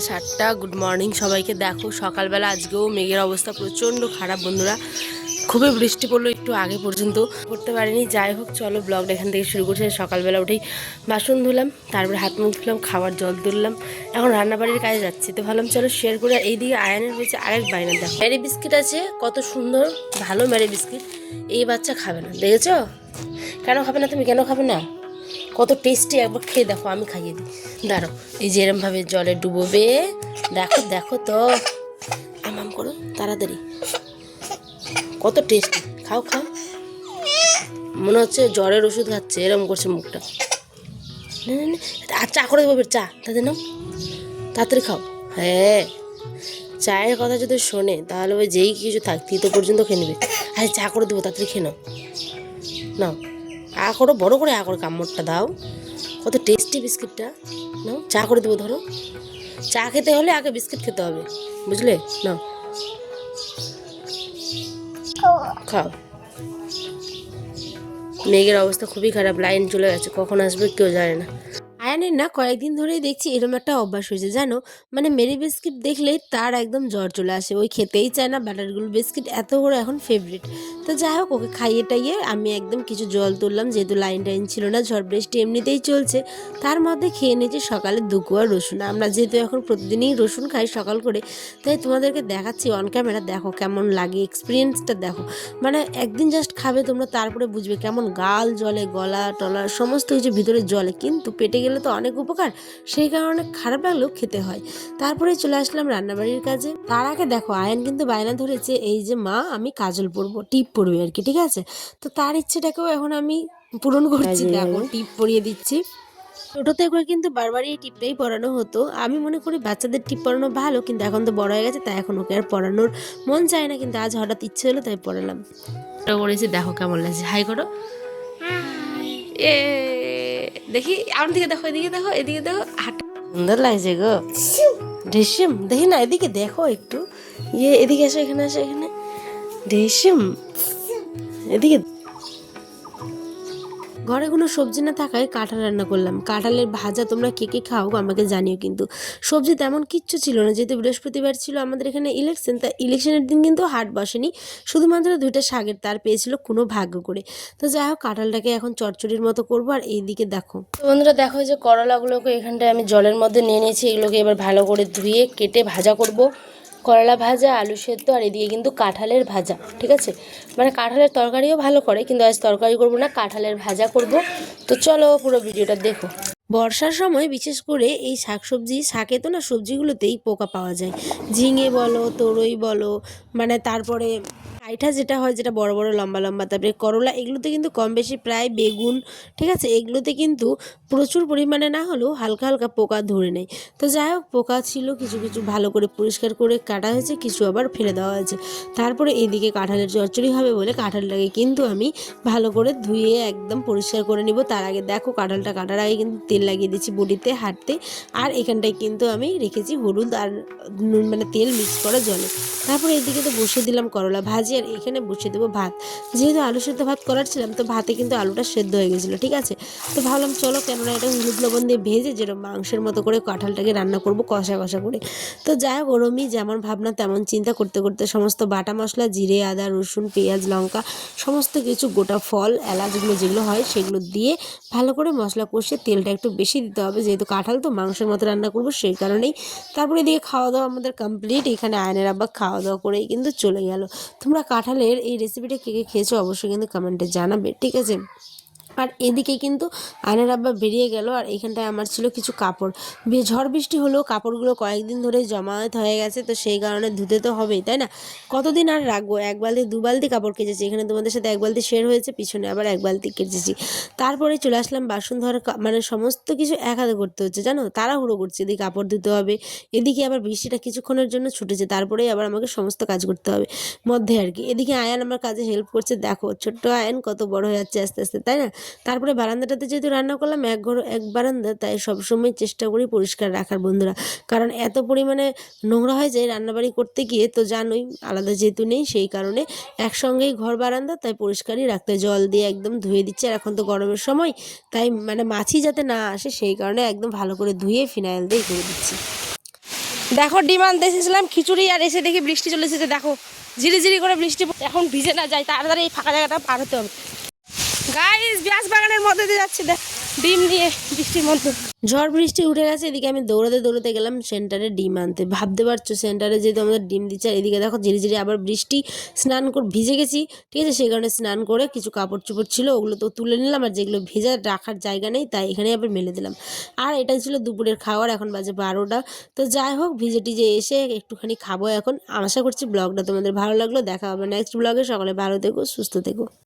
7টা। Good morning সবাইকে। দেখো সকালবেলা আজকেও মেঘের অবস্থা প্রচণ্ড খারাপ বন্ধুরা, খুবই বৃষ্টি পড়লো একটু আগে পর্যন্ত, করতে পারিনি। যাই হোক চলো ব্লগটা এখান থেকে শুরু করছি। সকালবেলা উঠেই বাসন ধুলাম, তারপরে হাত মুখ ধুলাম, খাওয়ার জল তুললাম, এখন রান্নাবাড়ির কাজে যাচ্ছি। তো ভাবলাম চলো শেয়ার করে। এইদিকে আয়নের হয়েছে আরেক বাইনা, দেখো ম্যারি বিস্কিট আছে, কত সুন্দর ভালো ম্যারি বিস্কিট। এই বাচ্চা খাবে না, দেখেছ? কেন খাবে না তুমি, কেন খাবে না? কত টেস্টি, একবার খেয়ে দেখো, আমি খাইয়ে দিই। দাঁড়ো, এই যে এরমভাবে জলে ডুবোবে, দেখো দেখো তো, আম করো তাড়াতাড়ি, কত টেস্টি। খাও খাও, মনে হচ্ছে জ্বরের ওষুধ খাচ্ছে, এরম করছে মুখটা। আর চা করে দেবো, চা তাদের নাও, তাড়াতাড়ি খাও। হ্যাঁ, চায়ের কথা যদি শোনে তাহলে ওই যেই কিছু থাক তো পর্যন্ত খেয়ে নেবে। আরে চা করে দেবো, তাড়াতাড়ি খেয়ে নাও, নাও আ করো, বড় করে আ করে কামড়টা দাও। কত টেস্টি বিস্কিটটা, নাও চা করে দেবো। ধরো, চা খেতে হলে আগে বিস্কিট খেতে হবে, বুঝলে? নাও খাও। মেঘের অবস্থা খুবই খারাপ, লাইন চলে গেছে, কখন আসবে কেউ জানে না। আয়ানের না কয়েকদিন ধরেই দেখছি এরকম একটা অভ্যাস হয়েছে, জানো, মানে মেরি বিস্কিট দেখলেই তার একদম জ্বর চলে আসে, ওই খেতেই চায় না। বাটারগুলো বিস্কিট এত বড় এখন ফেভারিট। তো যাই হোক, ওকে খাইয়ে টাইয়ে আমি একদম কিছু জল তুললাম, যেহেতু লাইন টাইন ছিল না, ঝড় বৃষ্টি এমনিতেই চলছে, তার মধ্যে খেয়ে নিয়েছি সকালে দুকুয়া রসুন। আমরা যেহেতু এখন প্রতিদিনই রসুন খাই সকাল করে, তাই তোমাদেরকে দেখাচ্ছি অন ক্যামেরা, দেখো কেমন লাগে, এক্সপিরিয়েন্সটা দেখো। মানে একদিন জাস্ট খাবে তোমরা, তারপরে বুঝবে কেমন গাল জলে, গলা টলা সমস্ত কিছু ভিতরে জলে, কিন্তু পেটে গেলে তো অনেক উপকার, সেই কারণে খারাপ লাগলেও খেতে হয়। তারপরে চলে আসলাম রান্নাবাড়ির কাজে। তার আগে দেখো আয়ন কিন্তু বায়না ধরেছে, এই যে মা আমি কাজল পরবো, টিপ পরবে আর কি, ঠিক আছে? তো তার ইচ্ছেটাকেও এখন আমি পূরণ করছি, দেখো টিপ পরিয়ে দিচ্ছি। ছোটোতে করে কিন্তু বারবারই এই টিপটাই পরানো হতো। আমি মনে করি বাচ্চাদের টিপ পরানো ভালো, কিন্তু এখন তো বড় হয়ে গেছে, তাই এখন ওকে আর পরানোর মন চায় না, কিন্তু আজ হঠাৎ ইচ্ছে হলো তাই পরালাম। করেছি, দেখো কেমন লাগছে, হাই করো। এ দেখি আমার দিকে দেখো, এদিকে দেখো, এদিকে দেখো, হাঁটা সুন্দর লাগছে গো ঢেসিম। দেখি না, এদিকে দেখো একটু, এদিকে আসো, এখানে আসো, এখানে ঢেসিম, এদিকে। ঘরে কোনো সবজি না থাকায় কাঁঠাল রান্না করলাম। কাঁঠালের ভাজা তোমরা কে কে খাও আমাকে জানিও। কিন্তু সবজি তেমন কিচ্ছু ছিল না, যেহেতু বৃহস্পতিবার ছিল আমাদের এখানে ইলেকশন, তা ইলেকশনের দিন কিন্তু হাট বসেনি, শুধুমাত্র 2টা শাকের তার পেয়েছিল কোনো ভাগ্য করে। তো যাই হোক, কাঁঠালটাকে এখন চচ্চড়ির মতো করবো। আর এইদিকে দেখো তো বন্ধুরা, দেখো যে করলাগুলোকে এখানটায় আমি জলের মধ্যে নিয়ে নিয়েছি, এগুলোকে এবার ভালো করে ধুয়ে কেটে ভাজা করব। করলা ভাজা, আলু সেদ্ধ, আর এদিকে কিন্তু কাঁঠালের ভাজা, ঠিক আছে? মানে কাঁঠালের তরকারিও ভালো করে, কিন্তু আজ তরকারি করব না, কাঁঠালের ভাজা করব। তো চলো পুরো ভিডিওটা দেখো। বর্ষার সময় বিশেষ করে এই শাকসবজি, শাকে তো না সবজিগুলোতেই পোকা পাওয়া যায়, ঝিঙে বলো, তোরই বলো, মানে তারপরে আইঠা যেটা হয়, যেটা বড় বড় লম্বা লম্বা, তারপরে করলা, এগুলোতে কিন্তু কম বেশি, প্রায় বেগুন, ঠিক আছে, এগুলোতে কিন্তু প্রচুর পরিমাণে না হলেও হালকা হালকা পোকা ধরে নেয়। তো যাই হোক, পোকা ছিল, কিছু কিছু ভালো করে পরিষ্কার করে কাটা হয়েছে, কিছু আবার ফেলে দেওয়া হয়েছে। তারপরে এদিকে কাঁঠালের চচ্চড়ি হবে বলে কাঁঠালটাকে কিন্তু আমি ভালো করে ধুয়ে একদম পরিষ্কার করে নিব। তার আগে দেখো, কাঁঠালটা কাটার আগে কিন্তু তেল লাগিয়ে দিচ্ছি বডিতে, হাঁটতে। আর এখানটায় কিন্তু আমি রেখেছি হলুদ আর নুন, মানে তেল মিক্স করা জলে। তারপরে এদিকে তো বসিয়ে দিলাম করলা ভাজি, আর এখানে বসিয়ে দেবো ভাত। যেহেতু আলু সেদ্ধ ভাত করার ছিলাম, তো ভাতে কিন্তু আলুটা সেদ্ধ হয়ে গেছিলো, ঠিক আছে? তো ভাবলাম চলো, কেননা এটা হলুদ লবণ দিয়ে ভেজে যেরকম মাংসের মতো করে কাঁঠালটাকে রান্না করব কষা কষা করে। তো যাই হোক, ওরমই যেমন ভাবনা তেমন চিন্তা করতে করতে সমস্ত বাটা মশলা, জিরে, আদা, রসুন, পেঁয়াজ, লঙ্কা, সমস্ত কিছু, গোটা ফল, এলাচগুলো যেগুলো হয় সেগুলো দিয়ে ভালো করে মশলা কষিয়ে, তেলটা একটু বেশি দিতে হবে, যেহেতু কাঁঠাল তো মাংসের মতো রান্না করব, সেই কারণেই। তারপরে এদিকে খাওয়া দাওয়া আমাদের কমপ্লিট। এখানে আয়নের আব্বা খাওয়া দাওয়া করেই কিন্তু চলে গেল। তোমরা কাঁঠালের এই রেসিপিটা কে কে খেয়েছো অবশ্যই কিন্তু কমেন্টে জানাবে, ঠিক আছে? আর এদিকে কিন্তু আয়নের আব্বা বেরিয়ে গেল, আর এখানটায় আমার ছিল কিছু কাপড়। ঝড় বৃষ্টি হলেও কাপড়গুলো কয়েকদিন ধরে জমায়েত হয়ে গেছে, তো সেই কারণে ধুতে তো হবেই, তাই না? কতদিন আর রাখবো? 1 বালতি 2 বালতি কাপড় কেচেছি, এখানে তোমাদের সাথে 1 বালতি শেয়ার হয়েছে, পিছনে আবার 1 বালতি কেচেছি। তারপরে চলে আসলাম বাসন ধোয়ার, মানে সমস্ত কিছু এক হাতে করতে হচ্ছে, জানো, তাড়াহুড়ো করছে, এদিকে কাপড় ধুতে হবে, এদিকে আবার বৃষ্টিটা কিছুক্ষণের জন্য ছুটেছে, তারপরেই আবার আমাকে সমস্ত কাজ করতে হবে মধ্যে আর কি। এদিকে আয়ান আমার কাজে হেল্প করছে, দেখো ছোট্ট আয়ান কত বড় হয়ে যাচ্ছে আস্তে আস্তে, তাই না? তারপরে বারান্দাটাতে যেহেতু রান্না করলাম, এক ঘর এক বারান্দা, তাই সবসময় চেষ্টা করি পরিষ্কার রাখার বন্ধুরা, কারণ এত পরিমাণে নোংরা হয়ে যায় রান্নাবাড়ি করতে গিয়ে, তো জানোই আলাদা যেহেতু নেই, সেই কারণে একসঙ্গেই ঘর বারান্দা, তাই পরিষ্কারই রাখতে জল দিয়ে একদম ধুয়ে দিচ্ছে। আর এখন তো গরমের সময়, তাই মানে মাছি যাতে না আসে সেই কারণে একদম ভালো করে ধুয়ে ফিনাইল দিয়ে করে দিচ্ছি। দেখো ডিম আনতে এসেছিলাম খিচুড়ি, আর এসে দেখি বৃষ্টি চলে এসেছে। দেখো ঝিরিঝিরি করে বৃষ্টি, এখন ভিজে না যায় তাড়াতাড়ি এই ফাঁকা জায়গাটা পার হতে হবে। গাইস ব্যাস বাগানের মধ্যে দিয়ে যাচ্ছে ডিম নিয়ে বৃষ্টির মধ্যে। ঝড় বৃষ্টি উঠে গেছে, এদিকে আমি দৌড়াতে দৌড়াতে গেলাম সেন্টারে ডিম আনতে। ভাবতে পারছো সেন্টারে যেহেতু আমাদের ডিম দিচ্ছে, আর এদিকে দেখো ঝিরিঝিরি আবার বৃষ্টি, স্নান করে ভিজে গেছি, ঠিক আছে, সেই কারণে স্নান করে কিছু কাপড় চোপড় ছিল ওগুলো তো তুলে নিলাম, আর যেগুলো ভেজা রাখার জায়গা নেই তাই এখানে আবার মেলে দিলাম। আর এটাই ছিল দুপুরের খাবার, এখন বাজে 12টা। তো যাই হোক ভিজে টিজে এসে একটুখানি খাবো এখন। আশা করছি ব্লগটা তোমাদের ভালো লাগলো, দেখা হবে নেক্সট ব্লগে। সকালে ভালো থেকো, সুস্থ থেকো।